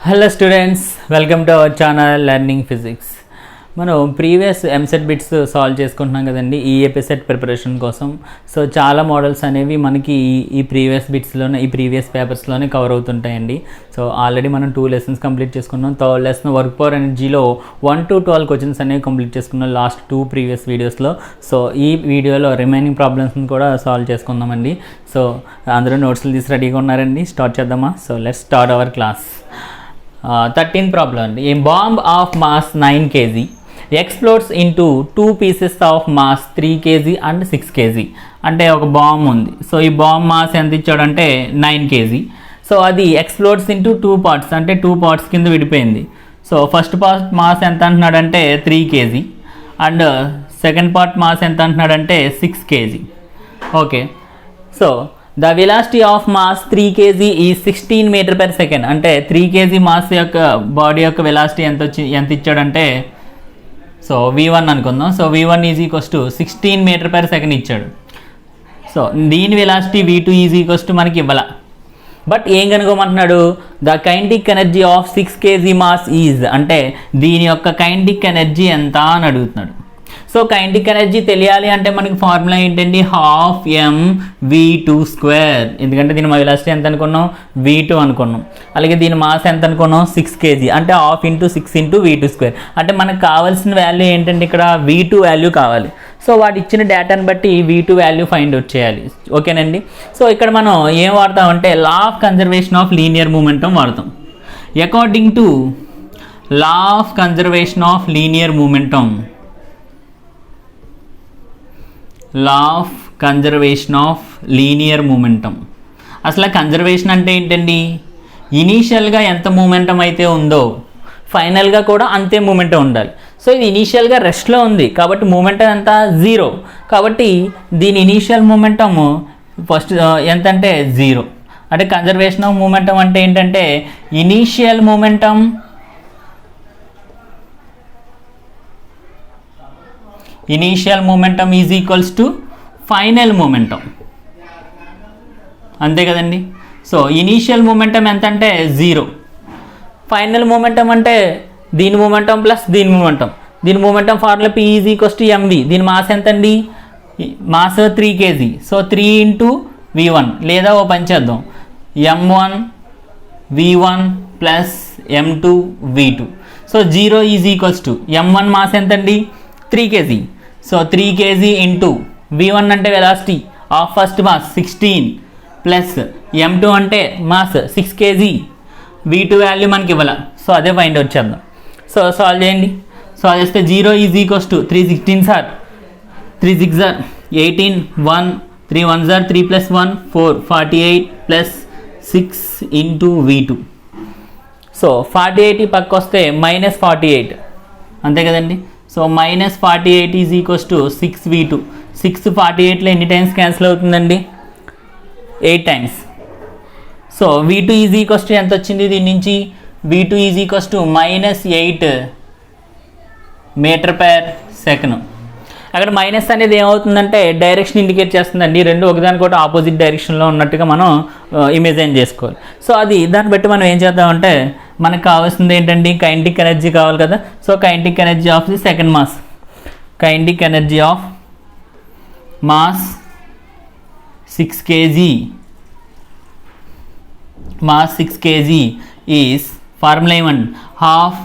Hello students, welcome to our channel Learning Physics. మనం previous EAMCET bits solve చేసుకుంటున్నాం కదండి ఈ ఎపిసెట్ ప్రిపరేషన్ కోసం. సో చాలా మోడల్స్ అనేవి మనకి ఈ ప్రీవియస్ బిట్స్లోనే ఈ ప్రీవియస్ పేపర్స్లోనే కవర్ అవుతుంటాయండి. సో ఆల్రెడీ మనం 2 లెసన్స్ కంప్లీట్ చేసుకున్నాం. థర్డ్ లెసన్ వర్క్ పవర్ ఎనర్జీలో 1 to 12 క్వశ్చన్స్ అనేవి కంప్లీట్ చేసుకున్నాం లాస్ట్ 2 ప్రీవియస్ వీడియోస్లో. సో ఈ వీడియోలో రిమైనింగ్ ప్రాబ్లమ్స్ని కూడా సాల్వ్ చేసుకుందామండి. సో అందరూ నోట్స్లు తీసి రెడీగా ఉన్నారండి, స్టార్ట్ చేద్దామా? So let's start our class. 13th problem అండి. A bomb of mass 9 kg explodes into 2 pieces of mass 3 kg and 6 kg. అంటే ఒక బాంబ్ ఉంది. సో ఈ బాంబ్ మాస్ ఎంత ఇచ్చాడంటే 9 kg. సో అది ఎక్స్ప్లోడ్స్ ఇంటూ 2 parts, అంటే 2 parts కింద విడిపోయింది. సో ఫస్ట్ పార్ట్ మాస్ ఎంత అంటున్నాడంటే 3 kg and second part mass ఎంత అంటున్నాడంటే 6 kg. Okay, so the velocity of mass 3 kg ఈ 16 మీటర్ పర్ సెకండ్. అంటే 3 kg మాస్ యొక్క బాడీ యొక్క వెలాసిటీ ఎంత ఇచ్చాడంటే, సో v1 అనుకుందాం. So v1 is equals to 16 meter per second ఇచ్చాడు. సో దీని velocity v2 is equals to మనకి ఇవ్వాల. బట్ ఏం కనుగోమంటున్నాడు? The kinetic energy of 6 kg mass is, అంటే దీని యొక్క కైనెటిక్ ఎనర్జీ ఎంత అని అడుగుతున్నాడు. సో కైనెటిక్ ఎనర్జీ తెలియాలి అంటే మనకి ఫార్ములా ఏంటండి? Half mv2². ఎందుకంటే దీని వెలాసిటీ ఎంత అనుకున్నాం? v2 అనుకున్నాం. అలాగే దీని మాస్ ఎంత అనుకున్నాం? 6 kg. అంటే హాఫ్ ఇంటూ 6 ఇంటూ v2². అంటే మనకు కావాల్సిన వాల్యూ ఏంటంటే ఇక్కడ v2 వాల్యూ కావాలి. సో వాడు ఇచ్చిన డేటాని బట్టి v2 వాల్యూ ఫైండ్ అవుట్ చేయాలి. ఓకేనండి. సో ఇక్కడ మనం ఏం వాడతామంటే law of conservation of linear momentum వాడతాం. According to law of conservation of linear momentum, law of conservation of linear momentum. అసలు కన్జర్వేషన్ అంటే ఏంటండి? ఇనీషియల్గా ఎంత మూమెంటం అయితే ఉందో ఫైనల్గా కూడా అంతే మూమెంటం ఉండాలి. సో ఇది ఇనీషియల్గా రెస్ట్లో ఉంది కాబట్టి మూమెంటం ఎంత? 0. కాబట్టి దీని ఇనీషియల్ మూమెంటం ఫస్ట్ ఎంత అంటే 0. అంటే కన్జర్వేషన్ ఆఫ్ మూమెంటం అంటే ఏంటంటే initial momentum is equals to final momentum. అంతే కదండి. సో ఇనీషియల్ మూమెంటం ఎంత అంటే 0. ఫైనల్ మూమెంటం అంటే దీని మూమెంటం ప్లస్ దీని మూమెంటం. దీని momentum formula p is equals to mv. దీని మాస్ ఎంత అండి? Mass 3 kg. So 3 into v1, లేదా ఓ పని చేద్దాం, m1 v1 plus m2 v2. So 0 is equals to m1 mass ఎంత అండి? 3 kg. So 3 kg into v1 అంటే velocity of first mass 16 plus m2 అంటే మాస్ 6 kg. v2 వాల్యూ మనకి ఇవ్వాల. So అదే ఫైండ్ అవుట్ చేద్దాం. సో సాల్వ్ చేయండి. Solve చేస్తే 0 is equals to 3 16 sir 3 6 sir 18 1 3 1 sir 3 plus 1 4 48 plus 6 into v2. So 48 ఈ పక్క వస్తే -48 అంతే కదండి. So -48 is equals to 6v2. 6 48లో ఎన్ని టైమ్స్ క్యాన్సిల్ అవుతుందండి? 8 times. So v2 is equals to ఎంత వచ్చింది దీని నుంచి? v2 is equals to -8 metre per second. అక్కడ మైనస్ అనేది ఏమవుతుందంటే డైరెక్షన్ ఇండికేట్ చేస్తుందండి. రెండు ఒకదానికొకటి ఆపోజిట్ డైరెక్షన్లో ఉన్నట్టుగా మనం ఇమేజిన్ చేసుకోవాలి. సో అది దాన్ని బట్టి మనం ఏం చేద్దామంటే మనకు కావాల్సింది ఏంటండి? కైనెటిక్ ఎనర్జీ కావాలి కదా. So kinetic energy of the second mass, kinetic energy of mass 6 kg, mass 6 kg is formula ఏమండి? Half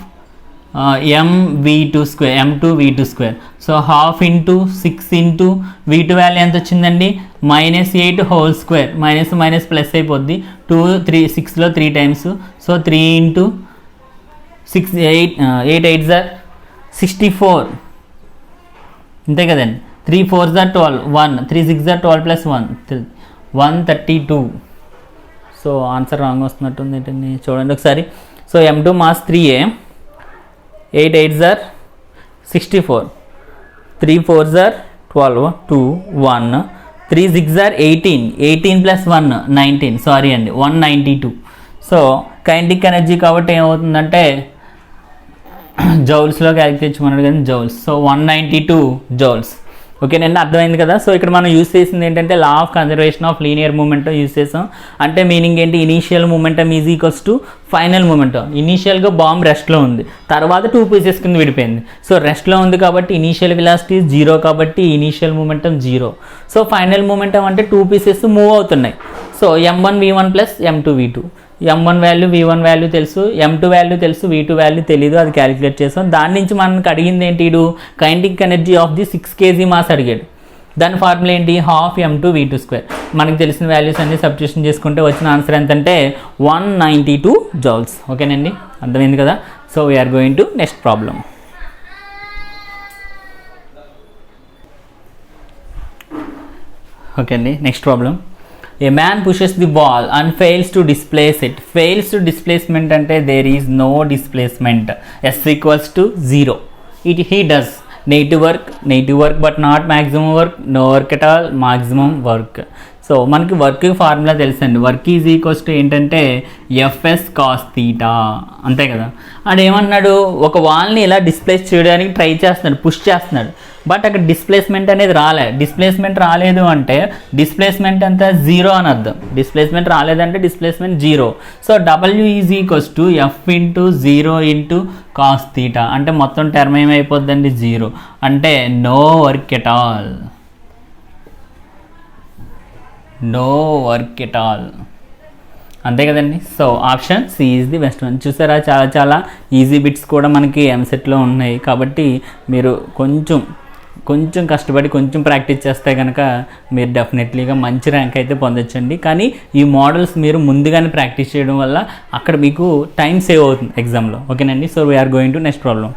m2v2². So half into 6 into v2 value ఎంత వచ్చిందండి? -8 whole square. Minus minus plus అయిపోద్ది. 2 3 6లో 3 times. So 3 into 6 8 8 సార్ 64 అంతే కదండి. 3 4 సార్ 12 1 3 6 సార్ 12 ప్లస్ 1 132. సో ఆన్సర్ రాంగ్ వస్తున్నట్టుంది ఏంటండి? చూడండి ఒకసారి. సో m2 మాస్ 3a 8 8 సార్ 64 3 4 సార్ 12 2 1 3 6 సార్ 18 ప్లస్ 1 19. సారీ అండి 192. సో కైనెటిక్ ఎనర్జీ కాబట్టి ఏమవుతుందంటే జౌల్స్లో క్యాలిక్యులేట్ చేయమన్నాడు కానీ జౌల్స్. So 192 joules. ఓకేనండి, అర్థమైంది కదా. సో ఇక్కడ మనం యూస్ చేసింది ఏంటంటే లా of conservation of linear momentum use చేసాం. అంటే మీనింగ్ ఏంటి, initial momentum is equals to final momentum. ఇనీషియల్గా బాంబ్ రెస్ట్లో ఉంది, తర్వాత 2 పీసెస్ కింద విడిపోయింది. సో రెస్ట్లో ఉంది కాబట్టి ఇనీషియల్ వెలాసిటీ 0 కాబట్టి initial momentum 0. So final momentum అంటే 2 పీసెస్ మూవ్ అవుతున్నాయి. So m1v1 plus m2v2. m1 value v1 value తెలుసు, m2 వాల్యూ తెలుసు, v2 వాల్యూ తెలీదు, అది క్యాలిక్యులేట్ చేసాం. దాని నుంచి మనకు అడిగింది ఏంటి, ఇడు kinetic energy of the 6 kg mass అడిగాడు. దాని ఫార్ములా ఏంటి, ½ m2v2². మనకి తెలిసిన వాల్యూస్ అన్ని సబ్స్టిట్యూషన్ చేసుకుంటే వచ్చిన ఆన్సర్ ఎంతంటే 192 జౌల్స్. ఓకేనండి, అర్థమైంది కదా. So we're going to next problem. Okay అండి, next problem. A man pushes the ball and fails to displace it. Fails to displacement అంటే there is no displacement. S equals to 0. He does negative work but not maximum work, no work at all, maximum work. So మనకి work formula తెలుసండి. Work is equals to ఏంటంటే FS cos theta, అంతే కదా. ఆడేమన్నాడు, ఒక వాల్ని ఇలా displays చేయడానికి try చేస్తున్నాడు, push చేస్తున్నాడు, బట్ అక్కడ డిస్ప్లేస్మెంట్ అనేది డిస్ప్లేస్మెంట్ రాలేదు అంటే డిస్ప్లేస్మెంట్ అంతా 0 అని అర్థం. డిస్ప్లేస్మెంట్ రాలేదంటే displacement 0. So W is equals to F into 0 into cos theta. అంటే మొత్తం టర్మ్ ఏమైపోద్దండి 0. అంటే no work at all, no work at all, అంతే కదండి. So option C is the best one. చూసారా, చాలా చాలా ఈజీ బిట్స్ కూడా మనకి ఎంసెట్లో ఉన్నాయి. కాబట్టి మీరు కొంచెం కష్టపడి కొంచెం ప్రాక్టీస్ చేస్తే కనుక మీరు డెఫినెట్లీగా మంచి ర్యాంక్ అయితే పొందొచ్చండి. కానీ ఈ మోడల్స్ మీరు ముందుగానే ప్రాక్టీస్ చేయడం వల్ల అక్కడ మీకు టైం సేవ్ అవుతుంది ఎగ్జామ్లో. ఓకేనండి, so we're going to next problem.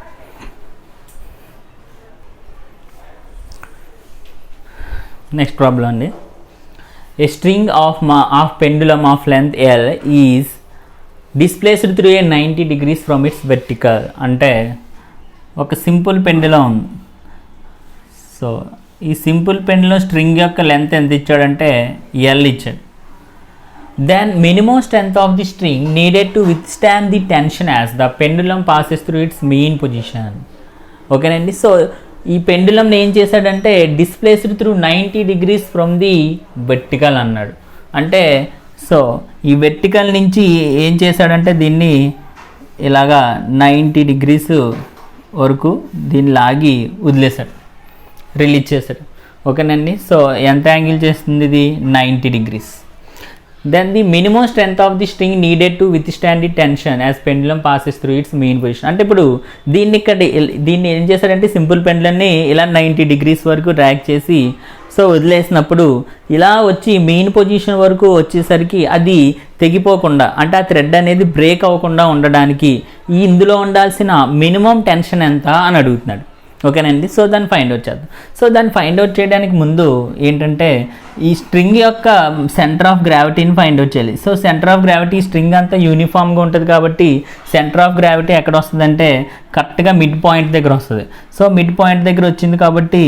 Next problem అండి. A string of pendulum of length L is displaced through a 90 degrees from its vertical. అంటే ఒక సింపుల్ పెండులం. సో ఈ సింపుల్ పెండులం స్ట్రింగ్ యొక్క length ఎంత ఇచ్చాడంటే L ఇచ్చాడు. Then minimum strength of the string needed to withstand the tension as the pendulum passes through its mean position. ఓకేనండి, so ఈ పెండులంని ఏం చేశాడంటే displaced through 90 degrees from the vertical అన్నాడు. అంటే సో ఈ వెర్టికల్ నుంచి ఏం చేశాడంటే దీన్ని ఇలాగా 90 degrees వరకు దీన్ని లాగి వదిలేశాడు, రిలీజ్ చేశాడు. ఓకేనండి, సో ఎంత యాంగిల్ చేస్తుంది ఇది 90 degrees. Then the minimum strength of the string needed to withstand the tension as pendulum passes through its mean position. అంటే ఇప్పుడు దీన్ని ఏం చేశాడంటే సింపుల్ పెండులంని ఇలా 90 degrees వరకు డ్రాగ్ చేసి సో వదిలేసినప్పుడు ఇలా వచ్చి మెయిన్ పొజిషన్ వరకు వచ్చేసరికి అది తెగిపోకుండా, అంటే ఆ థ్రెడ్ అనేది బ్రేక్ అవ్వకుండా ఉండడానికి ఇందులో ఉండాల్సిన మినిమం టెన్షన్ ఎంత అని అడుగుతున్నాడు. ఓకేనండి, సో దాన్ని ఫైండ్ అవుట్ చేద్దాం. సో దాన్ని ఫైండ్ అవుట్ చేయడానికి ముందు ఏంటంటే ఈ స్ట్రింగ్ యొక్క సెంటర్ ఆఫ్ గ్రావిటీని ఫైండ్ అవుట్ చేయాలి. So centre of gravity string అంతా యూనిఫామ్గా ఉంటుంది కాబట్టి సెంటర్ ఆఫ్ గ్రావిటీ ఎక్కడ వస్తుందంటే కరెక్ట్గా మిడ్ పాయింట్ దగ్గర వస్తుంది. సో మిడ్ పాయింట్ దగ్గర వచ్చింది కాబట్టి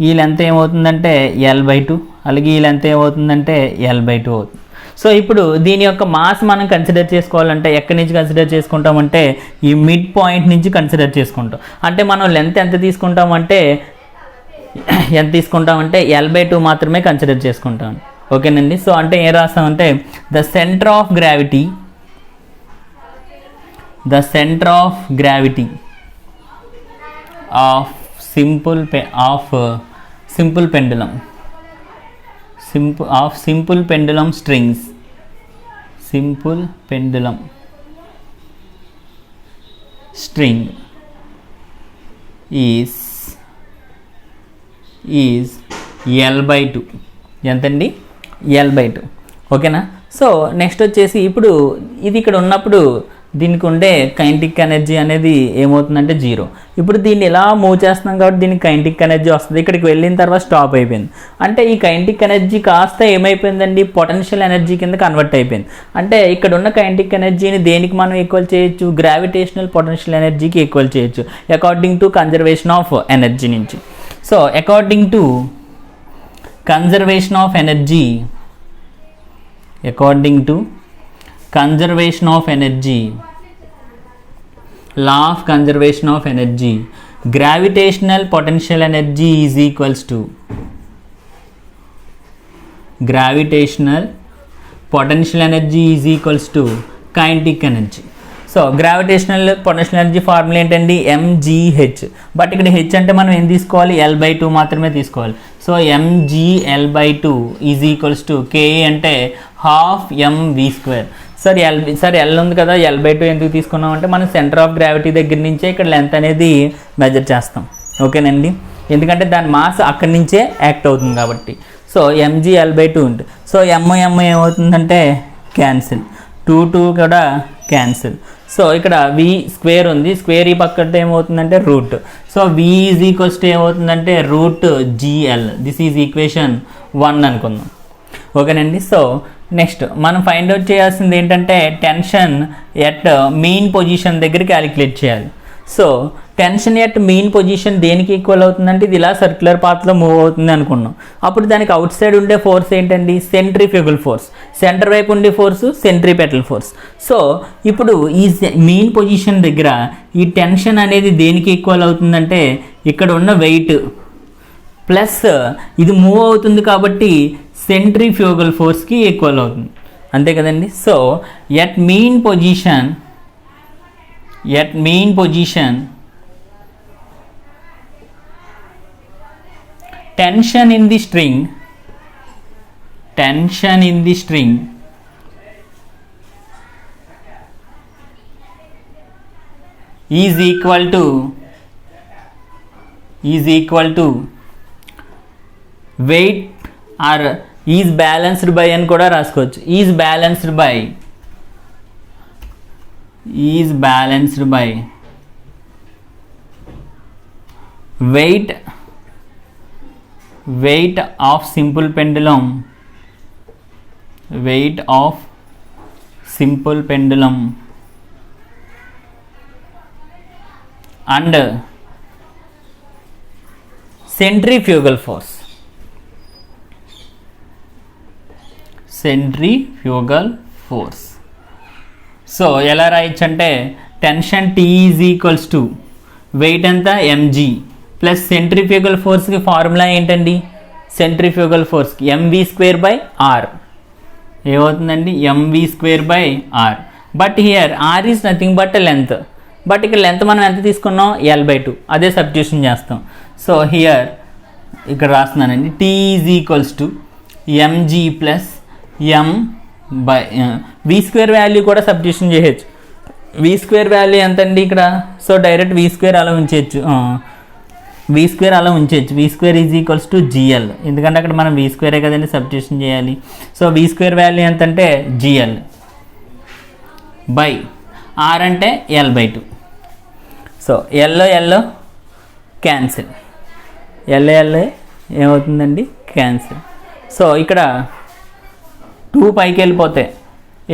ఈ లెంత్ ఏమవుతుందంటే L/2, అలాగే ఈ లెంత్ ఏమవుతుందంటే L/2 అవుతుంది. సో ఇప్పుడు దీని యొక్క మాస్ మనం కన్సిడర్ చేసుకోవాలంటే ఎక్కడి నుంచి కన్సిడర్ చేసుకుంటామంటే ఈ మిడ్ పాయింట్ నుంచి కన్సిడర్ చేసుకుంటాం. అంటే మనం లెంత్ ఎంత తీసుకుంటామంటే L/2 మాత్రమే కన్సిడర్ చేసుకుంటాం. ఓకేనండి, సో అంటే ఏం రాస్తామంటే the center of gravity of simple pendulum simple pendulum strings string is L/2. ఎంతండి L/2. ఓకేనా. సో నెక్స్ట్ వచ్చేసి ఇప్పుడు ఇది ఇక్కడ ఉన్నప్పుడు దీనికి ఉండే కైనెటిక్ ఎనర్జీ అనేది ఏమవుతుందంటే 0. ఇప్పుడు దీన్ని ఇలా మూవ్ చేస్తున్నాం కాబట్టి దీనికి కైనెటిక్ ఎనర్జీ వస్తుంది. ఇక్కడికి వెళ్ళిన తర్వాత స్టాప్ అయిపోయింది. అంటే ఈ కైనెటిక్ ఎనర్జీ కాస్త ఏమైపోయిందండి పొటెన్షియల్ ఎనర్జీ కింద కన్వర్ట్ అయిపోయింది. అంటే ఇక్కడ ఉన్న కైనెటిక్ ఎనర్జీని దేనికి మనం ఈక్వల్ చేయొచ్చు, గ్రావిటేషనల్ పొటెన్షియల్ ఎనర్జీకి ఈక్వల్ చేయొచ్చు according to conservation of energy నుంచి. So according to conservation of energy, law of conservation of energy, gravitational potential energy is equals to gravitational potential energy is equals to kinetic energy. So gravitational potential energy formula ఏంటండి, mgh. But ఇక్కడ H అంటే మనం ఏం తీసుకోవాలి, L/2 మాత్రమే తీసుకోవాలి. So mgL/2 is equals to K అంటే ½ mv². సరే ఎల్ ఉంది కదా, L/2 ఎందుకు తీసుకున్నాం అంటే మనం సెంటర్ ఆఫ్ గ్రావిటీ దగ్గర నుంచే ఇక్కడ లెంత్ అనేది మెజర్ చేస్తాం. ఓకేనండి, ఎందుకంటే దాని మాస్ అక్కడి నుంచే యాక్ట్ అవుతుంది కాబట్టి. సో mgL/2 ఉంటుంది. సో m ఏమవుతుందంటే క్యాన్సిల్, 2 కూడా క్యాన్సిల్. సో ఇక్కడ v స్క్వేర్ ఉంది, స్క్వేర్ ఈ పక్కన ఏమవుతుందంటే root. So v is equals to ఏమవుతుందంటే √gl. దిస్ ఈజ్ ఈక్వేషన్ 1 అనుకుందాం. ఓకేనండి. సో నెక్స్ట్ మనం ఫైండ్ అవుట్ చేయాల్సింది ఏంటంటే టెన్షన్ ఎట్ మెయిన్ పొజిషన్ దగ్గర క్యాలిక్యులేట్ చేయాలి. So tension at main position దేనికి ఈక్వల్ అవుతుందంటే ఇది ఇలా సర్క్యులర్ పాత్లో మూవ్ అవుతుంది అనుకున్నాం. అప్పుడు దానికి అవుట్ సైడ్ ఉండే ఫోర్స్ ఏంటండి, సెంట్రిఫ్యూగల్ ఫోర్స్. సెంటర్ వైపు ఉండే ఫోర్స్ సెంట్రిపెటల్ ఫోర్స్. సో ఇప్పుడు ఈ మెయిన్ పొజిషన్ దగ్గర ఈ టెన్షన్ అనేది దేనికి ఈక్వల్ అవుతుందంటే ఇక్కడ ఉన్న వెయిట్ ప్లస్ ఇది మూవ్ అవుతుంది కాబట్టి సెంట్రిఫ్యూగల్ ఫోర్స్కి ఈక్వల్ అవుతుంది, అంతే కదండి. So at main position tension in the string is equal to weight or is balanced by అని కూడా రాసుకోవచ్చు. is balanced by weight of simple pendulum and centrifugal force. So ఎలా రాయొచ్చు అంటే tension T is equals to weight ఎంత mg plus centrifugal ఫోర్స్కి formula ఏంటండి, centrifugal ఫోర్స్కి mv²/r ఏమవుతుందండి, mv²/r. But here r is nothing but length. But ఇక్కడ length మనం ఎంత తీసుకున్నాం, L/2, అదే సబ్స్టిట్యూషన్ చేస్తాం. సో హియర్ ఇక్కడ రాస్తున్నానండి, T is equals to mg plus v² value కూడా సబ్స్టిట్యూషన్ చేయొచ్చు. v² వాల్యూ ఎంత అండి ఇక్కడ, సో డైరెక్ట్ v² అలా ఉంచేయచ్చు, v² is equals to gl, ఎందుకంటే అక్కడ మనం v² కదండి సబ్స్టిట్యూషన్ చేయాలి. సో v² వాల్యూ ఎంత అంటే gl బై r అంటే L/2. So yellow cancel, yellow ఏమవుతుందండి క్యాన్సిల్. సో ఇక్కడ 2 పైకి వెళ్ళిపోతే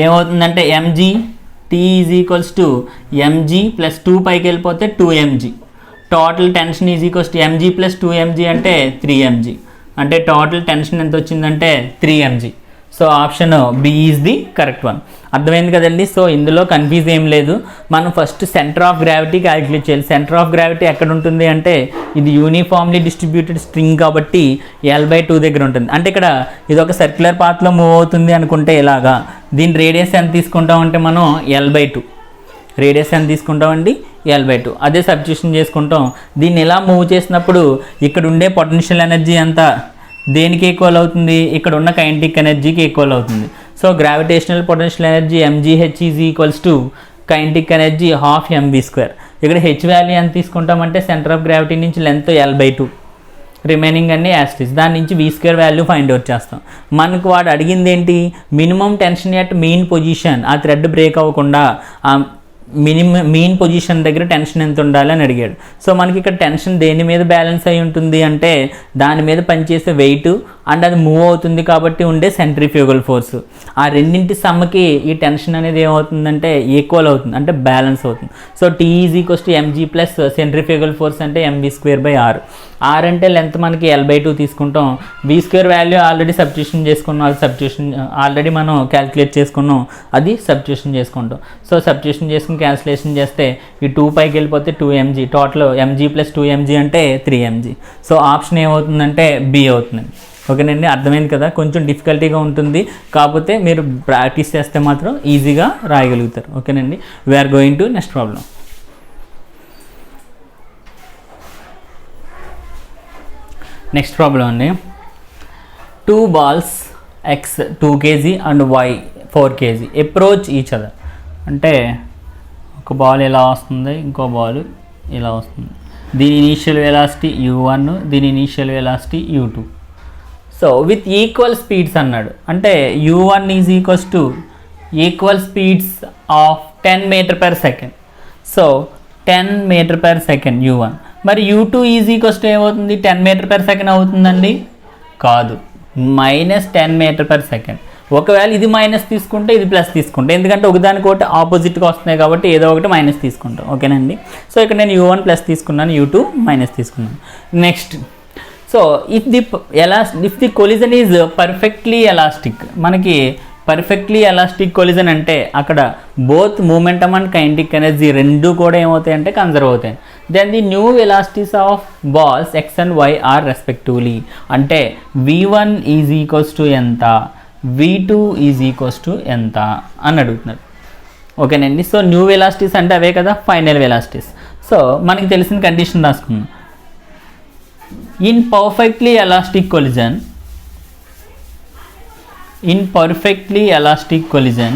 ఏమవుతుందంటే mg T is equals to mg plus 2 పైకి వెళ్ళిపోతే 2mg. Total tension is equals to mg plus 2mg అంటే 3mg. అంటే టోటల్ టెన్షన్ ఎంత వచ్చిందంటే 3mg. So option B is the correct one. అర్థమైంది కదండి. సో ఇందులో కన్ఫ్యూజ్ ఏం లేదు. మనం first centre of gravity calculate చేయాలి. సెంటర్ ఆఫ్ గ్రావిటీ ఎక్కడ ఉంటుంది అంటే ఇది యూనిఫామ్లీ డిస్ట్రిబ్యూటెడ్ స్ట్రింగ్ కాబట్టి L/2 దగ్గర ఉంటుంది. అంటే ఇక్కడ ఇది ఒక సర్క్యులర్ పాత్లో మూవ్ అవుతుంది అనుకుంటే ఇలాగా, దీని రేడియస్ ఎంత తీసుకుంటాం అంటే మనం L/2 రేడియస్ ఎంత తీసుకుంటామండి, L/2. అదే సబ్స్టిట్యూషన్ చేసుకుంటాం. దీన్ని ఇలా మూవ్ చేసినప్పుడు ఇక్కడ ఉండే పొటెన్షియల్ ఎనర్జీ అంతా దేనికి ఈక్వల్ అవుతుంది, ఇక్కడ ఉన్న కైనెటిక్ ఎనర్జీకి ఈక్వల్ అవుతుంది. So gravitational potential energy mgh is equals to kinetic energy ½ mv². ఇక్కడ హెచ్ వాల్యూ ఎంత తీసుకుంటామంటే సెంటర్ ఆఫ్ గ్రావిటీ నుంచి లెంత్ L/2, రిమైనింగ్ అన్ని యాస్టిస్, దాని నుంచి v² వాల్యూ ఫైండ్ అవుట్ చేస్తాం. మనకు వాడు అడిగింది ఏంటి, minimum tension at main position, ఆ థ్రెడ్ బ్రేక్ అవ్వకుండా మెయిన్ పొజిషన్ దగ్గర టెన్షన్ ఎంత ఉండాలి అని అడిగాడు. సో మనకి ఇక్కడ టెన్షన్ దేని మీద బ్యాలెన్స్ అయి ఉంటుంది అంటే దాని మీద పనిచేసే వెయిట్ అండ్ అది మూవ్ అవుతుంది కాబట్టి ఉండే సెంట్రిఫ్యూగల్ ఫోర్స్. ఆ రెండింటి సమ్మకి ఈ టెన్షన్ అనేది ఏమవుతుందంటే ఈక్వల్ అవుతుంది, అంటే బ్యాలెన్స్ అవుతుంది. So T is equals to mg plus centrifugal force అంటే mv²/r. r అంటే లెంత్ మనకి L/2 తీసుకుంటాం. v² వాల్యూ ఆల్రెడీ సబ్స్టిట్యూషన్ చేసుకున్నాం, అది సబ్స్టిట్యూషన్ ఆల్రెడీ మనం క్యాలిక్యులేట్ చేసుకున్నాం, అది సబ్స్టిట్యూషన్ చేసుకుంటాం. సో సబ్స్టిట్యూషన్ చేసుకుని క్యాన్సిలేషన్ చేస్తే ఈ 2 పైకి వెళ్ళిపోతే 2mg, total mg plus 2mg అంటే 3mg. సో ఆప్షన్ ఏమవుతుందంటే బి అవుతుంది. ఓకేనండి, అర్థమైంది కదా. కొంచెం డిఫికల్టీగా ఉంటుంది, కాకపోతే మీరు ప్రాక్టీస్ చేస్తే మాత్రం ఈజీగా రాయగలుగుతారు. ఓకేనండి, we're going to next problem. Next problem అండి, 2 balls x 2 kg and y 4 kg approach each other. అంటే ఒక బాల్ ఇలా వస్తుంది, ఇంకో బాల్ ఇలా వస్తుంది. దీని ఇనీషియల్ వెలాసిటీ u1, దీని initial velocity u2. So with equal speeds అన్నాడు. అంటే u1 is equals to equal speeds of 10 meter/s. So 10 meter/s u1. మరి u2 ఈజ్ ఈక్వల్స్ టు ఏమవుతుంది, 10 meter/s అవుతుందండి? కాదు, -10 meter/s. ఒకవేళ ఇది మైనస్ తీసుకుంటే ఇది ప్లస్ తీసుకుంటే, ఎందుకంటే ఒకదానికి ఒకటి ఆపోజిట్గా వస్తున్నాయి కాబట్టి ఏదో ఒకటి మైనస్ తీసుకుంటాం. ఓకేనండి, సో ఇక్కడ నేను u1 ప్లస్ తీసుకున్నాను, u2 మైనస్ తీసుకున్నాను. Next, so if the collision is perfectly elastic. మనకి పర్ఫెక్ట్లీ ఎలాస్టిక్ కొలిజన్ అంటే అక్కడ both momentum and kinetic energy రెండు కూడా ఏమవుతాయి అంటే కన్జర్వ్ అవుతాయి. Then the new velocities of balls X and Y are respectively. అంటే v1 ఈజ్ ఈక్వల్స్ టు ఎంత, v2 ఈజ్ ఈక్వల్స్ టు ఎంత అని అడుగుతున్నారు. ఓకేనండి, సో న్యూ వెలాసిటీస్ అంటే అవే కదా ఫైనల్ వెలాసిటీస్. సో మనకి తెలిసిన కండిషన్ రాసుకుందాం. In perfectly elastic collision, in perfectly elastic collision,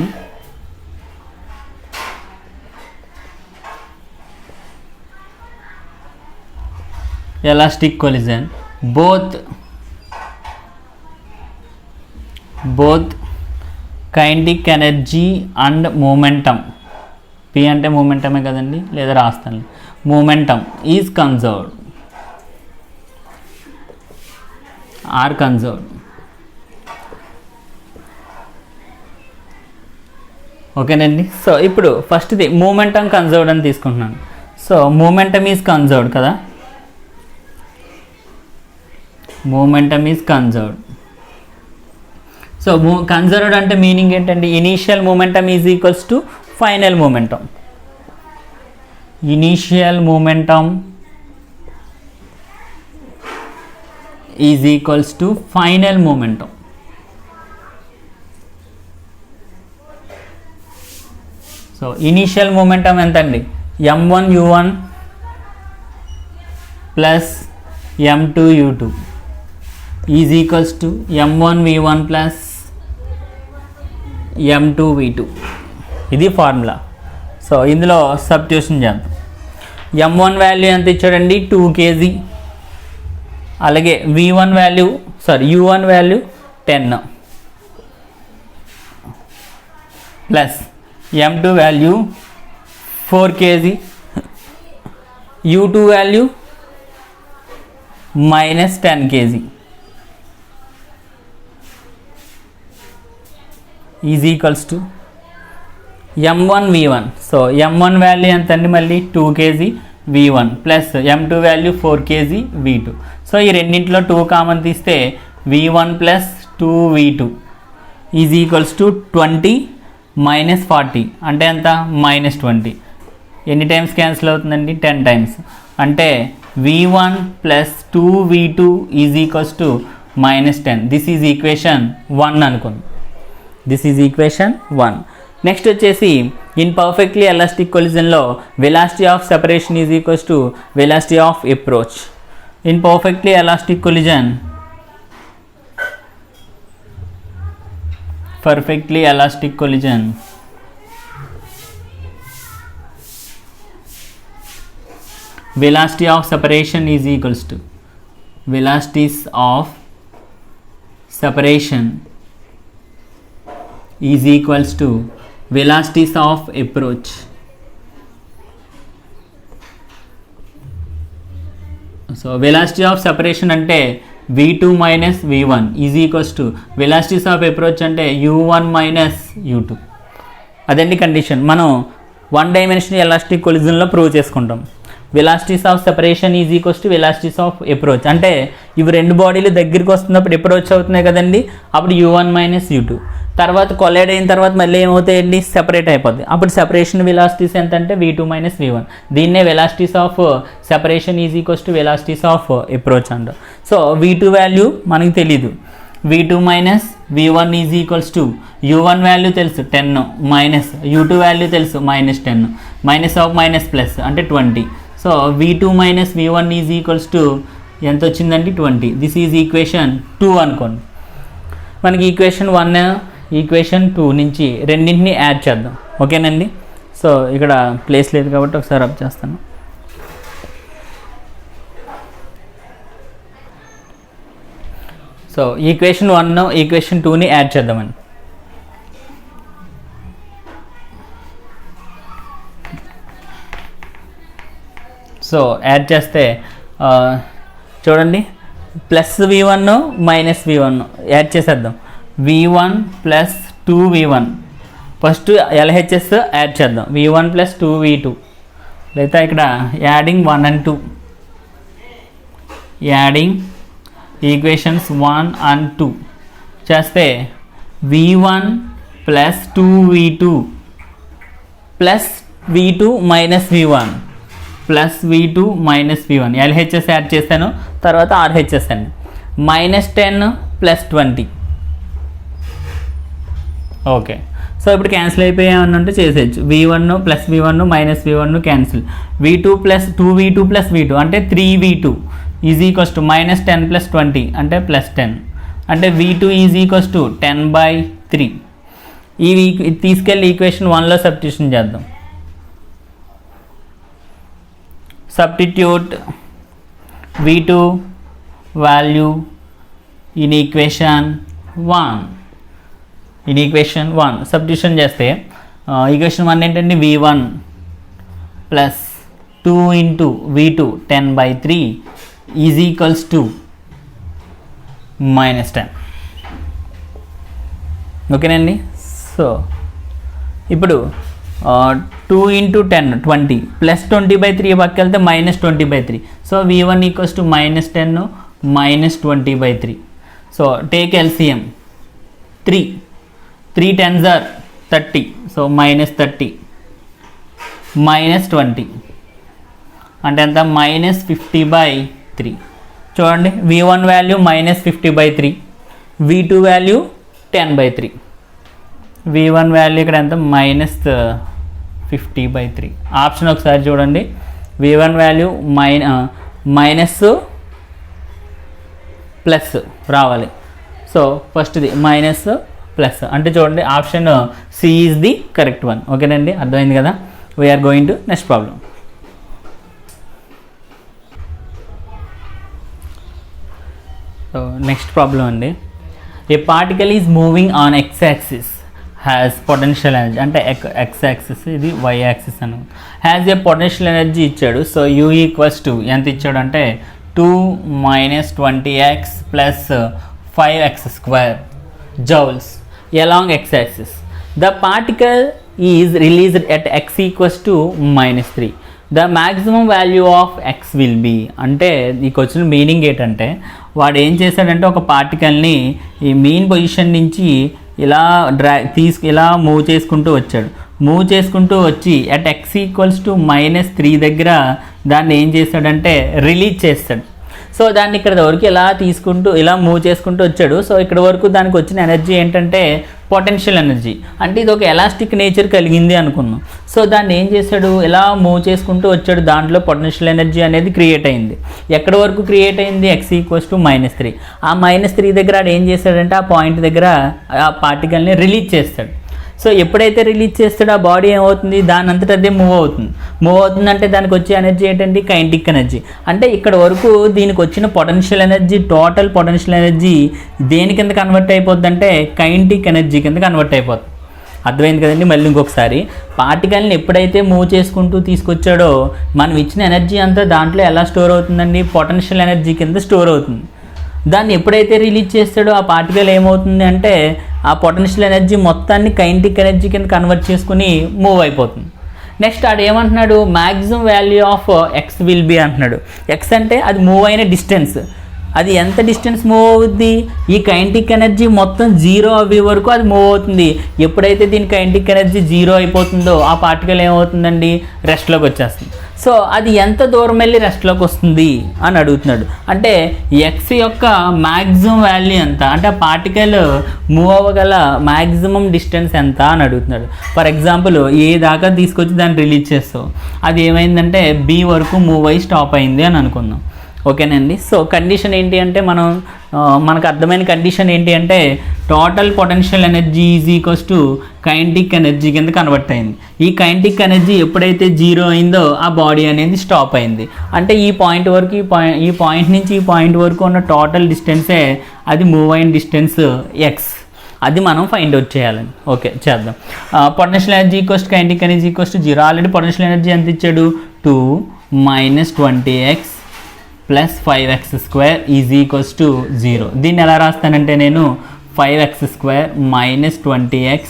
both kinetic energy and momentum, p అంటే మూమెంటమే కదండి, లేదా రాస్తాను, momentum is conserved, are conserved. ఓకేనండి, సో ఇప్పుడు ఫస్ట్ది మూమెంటమ్ కన్జర్వ్డ్ అని తీసుకుంటున్నాను. సో మూమెంటమ్ ఈజ్ కన్జర్వ్డ్ కదా, momentum is conserved. So conserved అంటే మీనింగ్ ఏంటంటే initial momentum is equals to final momentum. Initial momentum is equals to final momentum. So initial momentum ఎంత అండి, m1 u1 plus m2 u2 is equals to m1 v1 plus m2 v2. ఇది formula. So ఇందులో substitution చేద్దాం. m1 value ఎంత ఇచ్చాడండి, 2 kg. అలాగే v1 value u1 value 10 plus m2 value 4 kg, u2 value -10 kg is equals to m1 v1. So m1 value ఎంత అండి, మళ్ళీ 2 kg v1 plus m2 value 4 kg v2. So ఈ రెండింటిలో 2 common తీస్తే v1 plus 2v2 is equals to 20 - 40 అంటే ఎంత, -20. ఎన్ని times cancel అవుతుందండి, 10 టైమ్స్. అంటే v1 plus 2v2 is equals to -10. This is equation 1 అనుకోండి. This is equation 1. నెక్స్ట్ వచ్చేసి ఇన్ పర్ఫెక్ట్లీ ఎలాస్టిక్ కొలిజన్లో velocity of separation is equals to velocity of approach. In perfectly elastic collision, perfectly elastic collision, velocity of separation is equals to velocities of separation is equals to velocities of approach. So velocity of separation అంటే v2 minus v1 is equals to velocities of approach అంటే u1 minus u2. అదండి condition. మనం 1 dimensional elastic కొలిజన్లో prove చేసుకుంటాం. Velocities of separation is equals to velocities of approach. అంటే ఇవి రెండు బాడీలు దగ్గరికి వస్తున్నప్పుడు అప్రోచ్ అవుతున్నాయి కదండి, అప్పుడు u1 మైనస్ u2. తర్వాత కొలైడ్ అయిన తర్వాత మళ్ళీ ఏమవుతాయండి, సెపరేట్ అయిపోద్ది. అప్పుడు సెపరేషన్ వెలాసిటీస్ ఎంత అంటే v2 మైనస్ v1. దీన్నే velocities of separation is equals to velocities of approach అంటారు. సో v2 వాల్యూ మనకి తెలీదు, v2 minus v1 is equals to u1 value తెలుసు 10 మైనస్ u2 వాల్యూ తెలుసు minus 10, minus of minus plus అంటే 20. So v2 minus v1 is equals to ఎంత వచ్చిందండి 20. This is equation 2 అనుకోండి. మనకి ఈక్వేషన్ 1 ఈక్వేషన్ 2 నుంచి రెండింటిని యాడ్ చేద్దాం. ఓకేనండి. సో ఇక్కడ ప్లేస్ లేదు కాబట్టి ఒకసారి అప్ చేస్తాను. సో ఈక్వేషన్ 1 ఈక్వేషన్ 2ని యాడ్ చేద్దామండి. సో యాడ్ చేస్తే చూడండి, plus v1 minus v1 add చేసేద్దాం. v1 plus 2v1, first LHS add చేద్దాం. v1 ప్లస్ 2v2, లేదా ఇక్కడ adding 1 and 2, adding equations 1 and 2 చేస్తే v1 plus 2v2 plus v2 minus v1 plus v2 minus v1, LHS add చేస్తాను, తర్వాత RHS అండి. Minus 10 plus 20. Okay, so ఇప్పుడు cancel అయిపోయామన్నంటే చేసేయచ్చు. v1 plus v1 minus v1 cancel. v2 plus 2v2 plus v2 అంటే 3v2 is equals to minus 10 plus 20 అంటే plus 10, అంటే v2 is equals to 10/3. ఇవి తీసుకెళ్ళి ఈక్వేషన్ 1లో సబ్స్టిట్యూషన్ చేద్దాం. Substitute v2 value in equation 1. In equation 1 substitution చేస్తే equation 1 ఏంటంటే v1 plus 2 into v2 10/3 is equals to minus 10. ఓకేనండి. So ఇప్పుడు 2 into 10 20 plus 20/3 పక్కకి వెళ్తే minus 20/3. So v1 equals to minus 10 minus 20/3. So take LCM 3 10s are 30. So minus 30 minus 20 అంటే ఎంత, minus 50/3. చూడండి, v1 value minus 50/3, v2 value 10/3. v1 value ఇక్కడ ఎంత, minus 50/3. Option ఒకసారి చూడండి, v1 వాల్యూ మైనస్ ప్లస్ రావాలి. సో ఫస్ట్ది మైనస్ ప్లస్ అంటే చూడండి, option C is the correct one. ఓకేనండి, అర్థమైంది కదా. We're going to next problem. So next problem అండి, a particle is moving on X axis has potential energy, అంటే X axis ఇది వై యాక్సిస్ అని, హ్యాస్ ఏ పొటెన్షియల్ ఎనర్జీ ఇచ్చాడు. So U equals to ఎంత ఇచ్చాడు అంటే 2 minus 20x plus 5x² joules along x axis. The particle is released at x equals to -3. The maximum value of x will be, అంటే ఈ question meaning ఏంటంటే వాడు ఏం చేశాడంటే ఒక పార్టికల్ని ఈ మెయిన్ పొజిషన్ నుంచి ఇలా ఇలా మూవ్ చేసుకుంటూ వచ్చాడు. మూవ్ చేసుకుంటూ వచ్చి అట్ x ఈక్వల్స్ టు -3 దగ్గర దాన్ని ఏం చేశాడంటే రిలీజ్ చేస్తాడు. సో దాన్ని ఇక్కడ వరకు ఇలా తీసుకుంటూ ఇలా మూవ్ చేసుకుంటూ వచ్చాడు. సో ఇక్కడ వరకు దానికి వచ్చిన ఎనర్జీ ఏంటంటే పొటెన్షియల్ ఎనర్జీ, అంటే ఇది ఒక ఎలాస్టిక్ నేచర్ కలిగింది అనుకున్నాం. సో దాన్ని ఏం చేశాడు, ఇలా మూవ్ చేసుకుంటూ వచ్చాడు, దాంట్లో పొటెన్షియల్ ఎనర్జీ అనేది క్రియేట్ అయింది. ఎక్కడ వరకు క్రియేట్ అయింది, x ఈక్వల్స్ టు -3. ఆ -3 దగ్గర ఆడు ఏం చేశాడంటే ఆ పాయింట్ దగ్గర ఆ పార్టికల్ని రిలీజ్ చేస్తాడు. సో ఎప్పుడైతే రిలీజ్ చేస్తాడో ఆ బాడీ ఏమవుతుంది, దాని అంతటా అదే మూవ్ అవుతుందంటే దానికి వచ్చే ఎనర్జీ ఏంటంటే కైనెటిక్ ఎనర్జీ. అంటే ఇక్కడ వరకు దీనికి వచ్చిన potential energy, total potential energy దేని కింద కన్వర్ట్ అయిపోద్ది అంటే కైనెటిక్ ఎనర్జీ కింద కన్వర్ట్ అయిపోతుంది. అర్థమైంది కదండి. మళ్ళీ ఇంకొకసారి, పార్టికల్ని ఎప్పుడైతే మూవ్ చేసుకుంటూ తీసుకొచ్చాడో మనం ఇచ్చిన ఎనర్జీ అంతా దాంట్లో ఎలా స్టోర్ అవుతుందండి, పొటెన్షియల్ ఎనర్జీ కింద స్టోర్ అవుతుంది. దాన్ని ఎప్పుడైతే రిలీజ్ చేస్తాడో ఆ పార్టికల్ ఏమవుతుంది అంటే ఆ పొటెన్షియల్ ఎనర్జీ మొత్తాన్ని కైనెటిక్ ఎనర్జీ కింద కన్వర్ట్ చేసుకుని మూవ్ అయిపోతుంది. నెక్స్ట్ ఆడు ఏమంటున్నాడు, maximum value of X will be అంటున్నాడు. ఎక్స్ అంటే అది మూవ్ అయిన డిస్టెన్స్, అది ఎంత డిస్టెన్స్ మూవ్ అవుద్ది, ఈ కైనెటిక్ ఎనర్జీ మొత్తం జీరో అవ్వే వరకు అది మూవ్ అవుతుంది. ఎప్పుడైతే దీని కైనెటిక్ ఎనర్జీ జీరో అయిపోతుందో ఆ పార్టికల్ ఏమవుతుందండి, రెస్ట్లోకి వచ్చేస్తుంది. సో అది ఎంత దూరం వెళ్ళి రెస్ట్లోకి వస్తుంది అని అడుగుతున్నాడు. అంటే ఎక్స్ యొక్క మ్యాక్సిమం వాల్యూ ఎంత, అంటే ఆ పార్టికల్ మూవ్ అవ్వగల మ్యాక్సిమం డిస్టెన్స్ ఎంత అని అడుగుతున్నాడు. ఫర్ ఎగ్జాంపుల్ ఏ దాకా తీసుకొచ్చి దాన్ని రిలీజ్ చేస్తావు, అది ఏమైందంటే బి వరకు మూవ్ అయ్యి స్టాప్ అయింది అని అనుకుందాం. ఓకేనండి. సో కండిషన్ ఏంటి అంటే మనకు అర్థమైన కండిషన్ ఏంటి అంటే total potential energy is equals to kinetic energy కింద కన్వర్ట్ అయింది. ఈ కైనెటిక్ ఎనర్జీ ఎప్పుడైతే జీరో అయిందో ఆ బాడీ అనేది స్టాప్ అయింది. అంటే ఈ పాయింట్ వరకు ఈ పాయింట్ నుంచి ఈ పాయింట్ వరకు ఉన్న టోటల్ డిస్టెన్సే అది మూవ్ అయిన డిస్టెన్స్ ఎక్స్. అది మనం ఫైండ్ అవుట్ చేయాలని. ఓకే, చేద్దాం. Potential energy equals to kinetic energy equals to zero. Already potential energy ఎంత ఇచ్చాడు, 2 - 20x + 5x² is equals to 0. దీన్ని ఎలా రాస్తానంటే నేను 5x² - 20x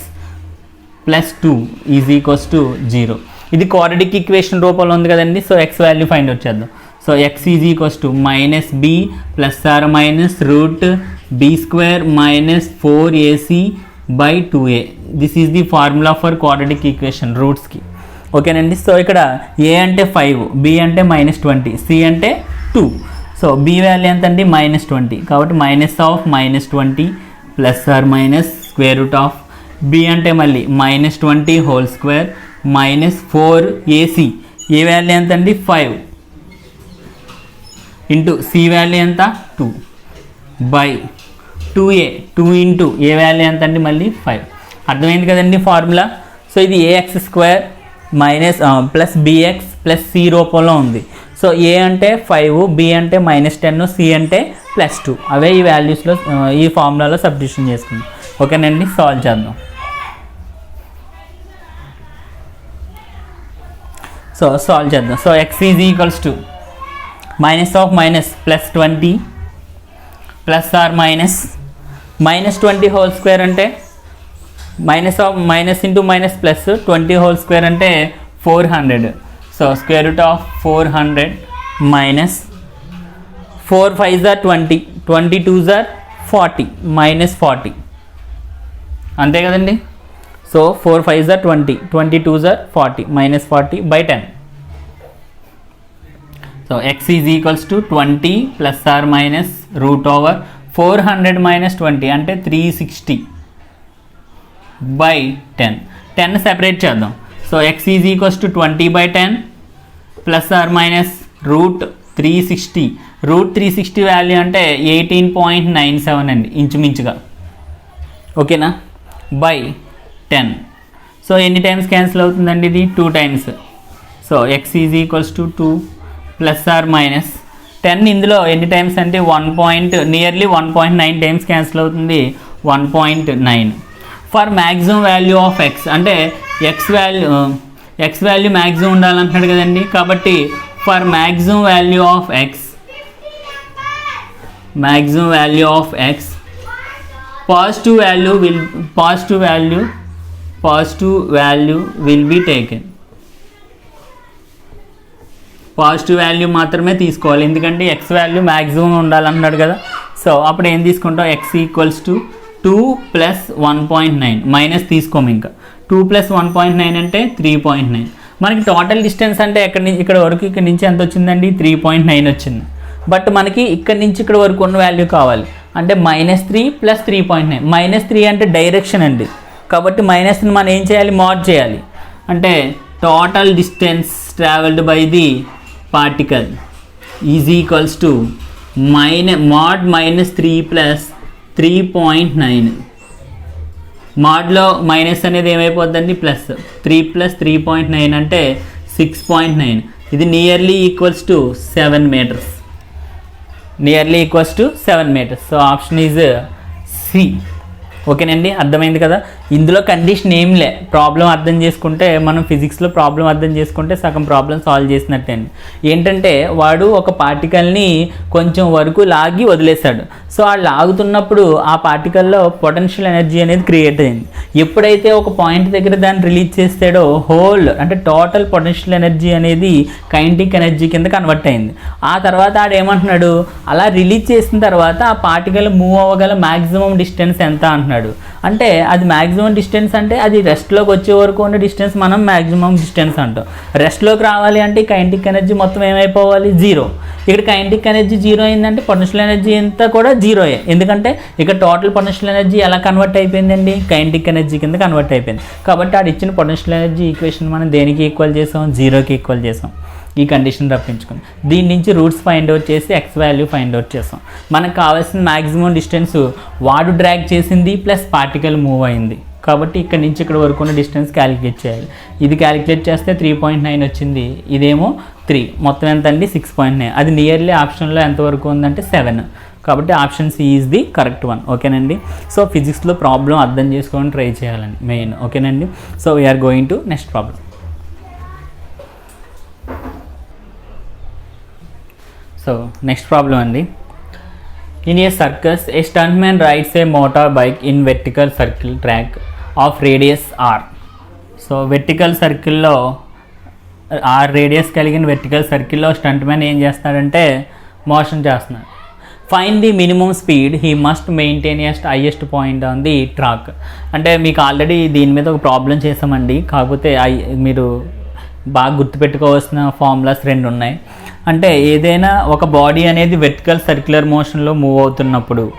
+ 2 is equals to 0. ఇది క్వాడ్రాటిక్ ఈక్వేషన్ రూపంలో ఉంది కదండి. So X value find out చేద్దాం. So x is equals to -b ± √b² - 4ac/2a. This is the formula for quadratic equation రూట్స్కి. ఓకేనండి. సో ఇక్కడ a అంటే 5, b అంటే -20, c అంటే 2. సో b వాల్యూ ఎంత అండి, -20. కాబట్టి -20 ± b అంటే మళ్ళీ -20 హోల్ స్క్వేర్ -4ac. ఏ వాల్యూ ఎంత అండి, 5 ఇంటూ c వాల్యూ ఎంత, 2 by 2a. 2 into A value ఎంత అండి, మళ్ళీ 5. అర్థమైంది కదండి ఫార్ములా. సో ఇది ax² + bx + c రూపంలో ఉంది. సో a అంటే 5, b అంటే -10, c అంటే +2. అవే ఈ వాల్యూస్లో ఈ ఫార్ములాలో సబ్స్టిట్యూషన్ చేసుకుందాం. ఓకేనండి. సాల్వ్ చేద్దాం. సో సాల్వ్ చేద్దాం. So x is equals to -(-) +20 ± -20 whole square అంటే -(-) ఇంటూ +20 హోల్ స్క్వేర్ అంటే 400. సో √400 - 4 5 = 20, 22 = 40 -40. అంతే కదండి. So 4 5 = 20, 22 = 40 -40/10. So x is equals to 20 ± √400 - 20 అంటే 360/10. 10 సెపరేట్ చేద్దాం. So x is equals to 20/10 ± √360. √360 value అంటే 18.97 అండి, ఇంచుమించుగా. ఓకేనా, బై 10. సో ఎన్ని టైమ్స్ క్యాన్సిల్ అవుతుందండి, ఇది 2 times. So x is equals to 2 ± 10. ఇందులో ఎన్ని టైమ్స్ అంటే నియర్లీ 1.9 టైమ్స్ క్యాన్సిల్ అవుతుంది, 1.9. For maximum value of x అంటే ఎక్స్ వాల్యూ మ్యాక్సిమం ఉండాలంటున్నాడు కదండి. కాబట్టి for maximum value of x positive value will be taken. Positive value మాత్రమే తీసుకోవాలి, ఎందుకంటే ఎక్స్ వాల్యూ మ్యాక్సిమం ఉండాలన్నాడు కదా. సో అప్పుడు ఏం తీసుకుంటాం, x ఈక్వల్స్ టు 2 + 1.9 మైనస్ తీసుకోము. ఇంకా 2 + 1.9 అంటే 3.9. మనకి టోటల్ డిస్టెన్స్ అంటే ఇక్కడ వరకు ఇక్కడ నుంచి ఎంత వచ్చిందండి, 3.9 వచ్చింది. బట్ మనకి ఇక్కడ నుంచి ఇక్కడ వరకు ఉన్న వాల్యూ కావాలి, అంటే -3 + 3.9. -3 అంటే డైరెక్షన్ అండి, కాబట్టి మైనస్ని మనం ఏం చేయాలి, మోడ్ చేయాలి. అంటే total distance travelled by the particle is equals to mod -3 + 3.9. మోడ్లో మైనస్ అనేది ఏమైపోద్దండి, ప్లస్. 3 + 3.9 అంటే 6.9. ఇది nearly equals to 7 metres. So option is C. ఓకేనండి, అర్థమైంది కదా. ఇందులో కండిషన్ ఏం లే, ప్రాబ్లం అర్థం చేసుకుంటే మనం ఫిజిక్స్లో ప్రాబ్లం అర్థం చేసుకుంటే సగం ప్రాబ్లం సాల్వ్ చేసినట్టే అండి. ఏంటంటే వాడు ఒక పార్టికల్ని కొంచెం వరకు లాగి వదిలేశాడు. సో ఆ లాగుతున్నప్పుడు ఆ పార్టికల్లో పొటెన్షియల్ ఎనర్జీ అనేది క్రియేట్ అయింది. ఎప్పుడైతే ఒక పాయింట్ దగ్గర దాన్ని రిలీజ్ చేస్తాడో హోల్ అంటే టోటల్ పొటెన్షియల్ ఎనర్జీ అనేది కైనెటిక్ ఎనర్జీ కింద కన్వర్ట్ అయింది. ఆ తర్వాత ఆడేమంటున్నాడు, అలా రిలీజ్ చేసిన తర్వాత ఆ పార్టికల్ మూవ్ అవ్వగల మ్యాక్సిమం డిస్టెన్స్ ఎంత అంటున్నాడు. అంటే అది మ్యాక్సిమం డిస్టెన్స్ అంటే అది రెస్ట్లోకి వచ్చే వరకు ఉన్న డిస్టెన్స్ మనం మ్యాక్సిమం డిస్టెన్స్ అంటాం. రెస్ట్లోకి రావాలి అంటే కైనెటిక్ ఎనర్జీ మొత్తం ఏమైపోవాలి, జీరో. ఇక్కడ కైనెటిక్ ఎనర్జీ జీరో అయిందంటే పొటెన్షియల్ ఎనర్జీ అంతా కూడా జీరోయే. ఎందుకంటే ఇక్కడ టోటల్ పొటెన్షియల్ ఎనర్జీ ఎలా కన్వర్ట్ అయిపోయిందండి, కైనెటిక్ ఎనర్జీ కింద కన్వర్ట్ అయిపోయింది. కాబట్టి ఆడు ఇచ్చిన పొటెన్షియల్ ఎనర్జీ ఈక్వేషన్ మనం దేనికి ఈక్వల్ చేసాం, జీరోకి ఈక్వల్ చేసాం. ఈ కండిషన్ రప్పించుకుని దీని నుంచి రూట్స్ ఫైండ్ అవుట్ చేసి ఎక్స్ వాల్యూ ఫైండ్ అవుట్ చేసాం. మనకు కావాల్సిన మ్యాక్సిమం డిస్టెన్స్ వాడు డ్రాగ్ చేసింది ప్లస్ పార్టికల్ మూవ్ అయింది. కాబట్టి ఇక్కడ నుంచి ఇక్కడ వరకు ఉన్న డిస్టెన్స్ క్యాలిక్యులేట్ చేయాలి. ఇది క్యాలిక్యులేట్ చేస్తే 3.9 వచ్చింది, ఇదేమో 3, మొత్తం ఎంత అండి 6.9. అది నియర్లీ ఆప్షన్లో ఎంతవరకు ఉందంటే 7. కాబట్టి option C is the correct one. ఓకేనండి. సో ఫిజిక్స్లో ప్రాబ్లం అర్థం చేసుకొని ట్రై చేయాలండి మెయిన్. ఓకేనండి. So we're going to next problem. So next problem అండి. In a circus a stuntman rides a motor bike in vertical circle track of radius R. So vertical సర్కిల్లో R radius కలిగిన vertical సర్కిల్లో stuntman ఏం చేస్తాడంటే motion చేస్తున్నాడు. Find the minimum speed he must maintain highest point on the track. అంటే మీకు already దీని మీద ఒక ప్రాబ్లం చేసామండి, కాకపోతే మీరు బాగా గుర్తుపెట్టుకోవాల్సిన ఫార్ములాస్ 2 ఉన్నాయి. అంటే ఏదైనా ఒక బాడీ అనేది వెర్టికల్ సర్క్యులర్ మోషన్లో మూవ్ అవుతున్నప్పుడు